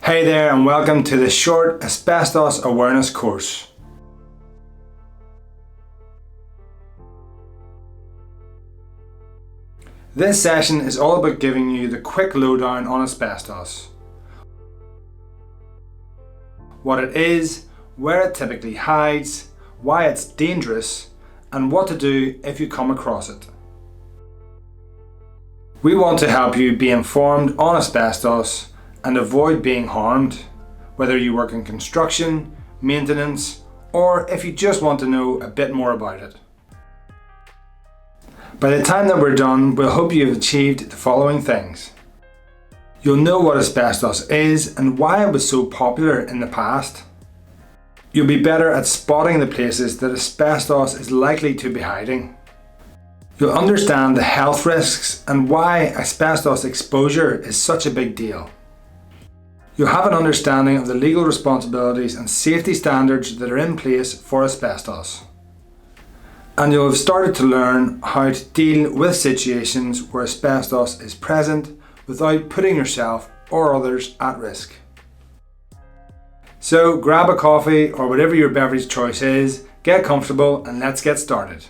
Hey there and welcome to the short Asbestos Awareness course. This session is all about giving you the quick lowdown on asbestos. What it is, where it typically hides, why it's dangerous, and what to do if you come across it. We want to help you be informed on asbestos and avoid being harmed, whether you work in construction, maintenance, or if you just want to know a bit more about it. By the time that we're done, we'll hope you've achieved the following things. You'll know what asbestos is and why it was so popular in the past. You'll be better at spotting the places that asbestos is likely to be hiding. You'll understand the health risks and why asbestos exposure is such a big deal. You'll have an understanding of the legal responsibilities and safety standards that are in place for asbestos. And you'll have started to learn how to deal with situations where asbestos is present without putting yourself or others at risk. So grab a coffee or whatever your beverage choice is, get comfortable and let's get started.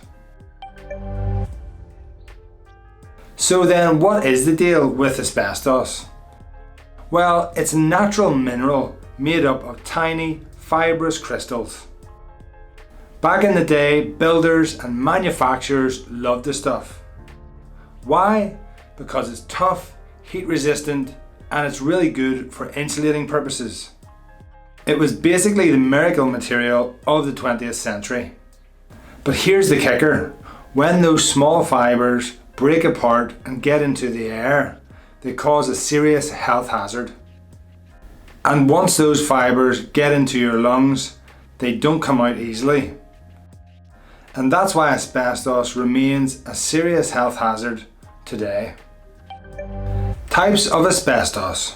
So then, what is the deal with asbestos? Well, it's a natural mineral made up of tiny, fibrous crystals. Back in the day, builders and manufacturers loved the stuff. Why? Because it's tough, heat resistant, and it's really good for insulating purposes. It was basically the miracle material of the 20th century. But here's the kicker. When those small fibres break apart and get into the air, they cause a serious health hazard. And once those fibres get into your lungs, they don't come out easily. And that's why asbestos remains a serious health hazard today. Types of asbestos.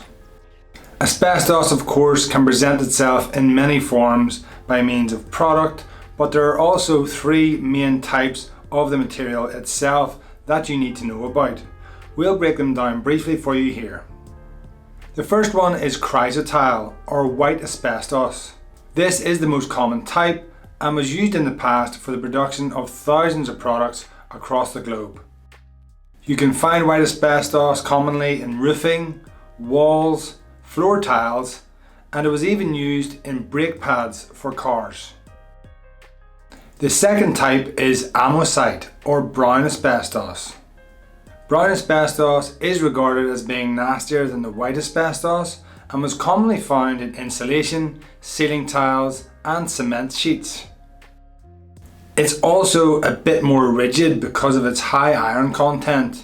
Asbestos, of course, can present itself in many forms by means of product, but there are also three main types of the material itself that you need to know about. We'll break them down briefly for you here. The first one is chrysotile or white asbestos. This is the most common type and was used in the past for the production of thousands of products across the globe. You can find white asbestos commonly in roofing, walls, floor tiles, and it was even used in brake pads for cars. The second type is amosite or brown asbestos. Brown asbestos is regarded as being nastier than the white asbestos and was commonly found in insulation, ceiling tiles and cement sheets. It's also a bit more rigid because of its high iron content,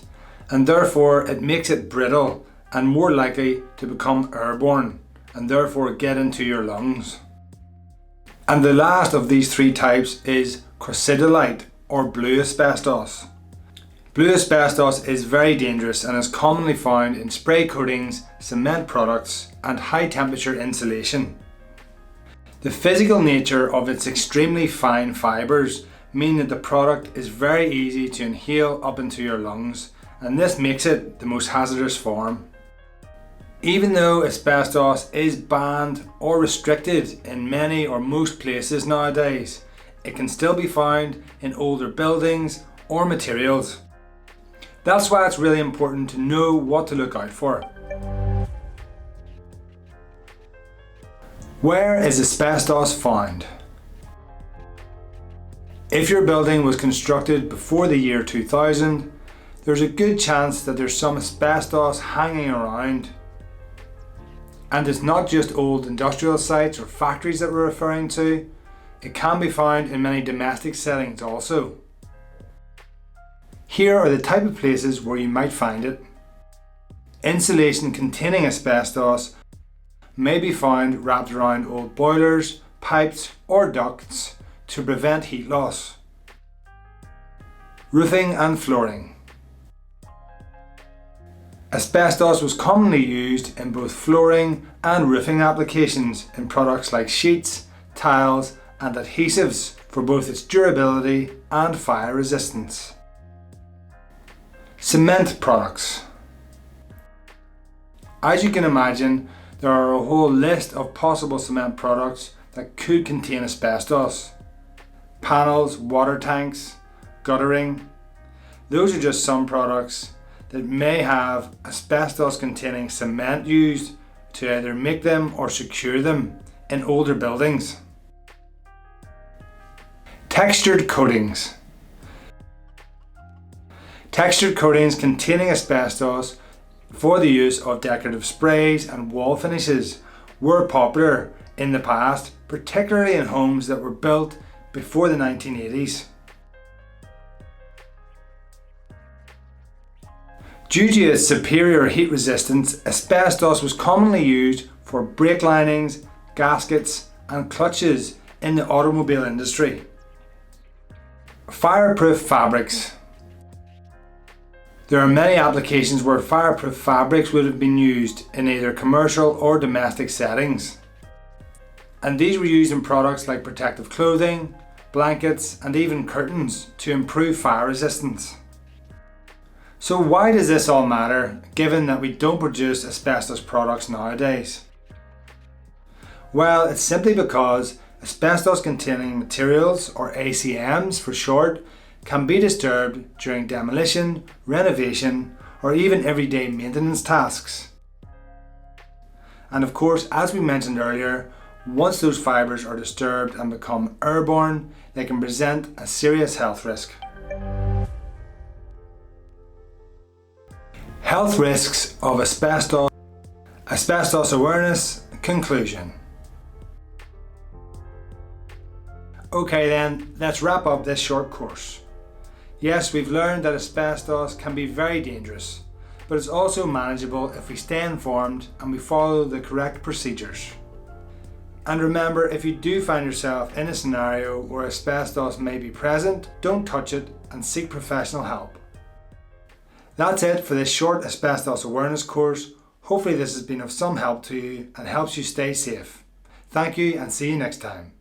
and therefore it makes it brittle and more likely to become airborne and therefore get into your lungs. And the last of these three types is chrysotile or blue asbestos. Blue asbestos is very dangerous and is commonly found in spray coatings, cement products and high temperature insulation. The physical nature of its extremely fine fibres mean that the product is very easy to inhale up into your lungs, and this makes it the most hazardous form. Even though asbestos is banned or restricted in many or most places nowadays, it can still be found in older buildings or materials. That's why it's really important to know what to look out for. Where is asbestos found? If your building was constructed before the year 2000, there's a good chance that there's some asbestos hanging around. And it's not just old industrial sites or factories that we're referring to, it can be found in many domestic settings also. Here are the type of places where you might find it. Insulation containing asbestos may be found wrapped around old boilers, pipes or ducts to prevent heat loss. Roofing and flooring. Asbestos was commonly used in both flooring and roofing applications in products like sheets, tiles and adhesives for both its durability and fire resistance. Cement products. As you can imagine, There are a whole list of possible cement products that could contain asbestos. Panels, water tanks, guttering. Those are just some products that may have asbestos containing cement used to either make them or secure them in older buildings. Textured coatings. Textured coatings containing asbestos for the use of decorative sprays and wall finishes were popular in the past, particularly in homes that were built before the 1980s. Due to its superior heat resistance, asbestos was commonly used for brake linings, gaskets and clutches in the automobile industry. Fireproof fabrics. There are many applications where fireproof fabrics would have been used in either commercial or domestic settings. And these were used in products like protective clothing, blankets and even curtains to improve fire resistance. So why does this all matter, given that we don't produce asbestos products nowadays? Well, it's simply because asbestos containing materials, or ACMs for short, can be disturbed during demolition, renovation, or even everyday maintenance tasks. And of course, as we mentioned earlier, once those fibres are disturbed and become airborne, they can present a serious health risk. Health risks of asbestos. Asbestos awareness. Conclusion. Okay then, let's wrap up this short course. Yes, we've learned that asbestos can be very dangerous, but it's also manageable if we stay informed and we follow the correct procedures. And remember, if you do find yourself in a scenario where asbestos may be present, don't touch it and seek professional help. That's it for this short asbestos awareness course. Hopefully this has been of some help to you and helps you stay safe. Thank you and see you next time.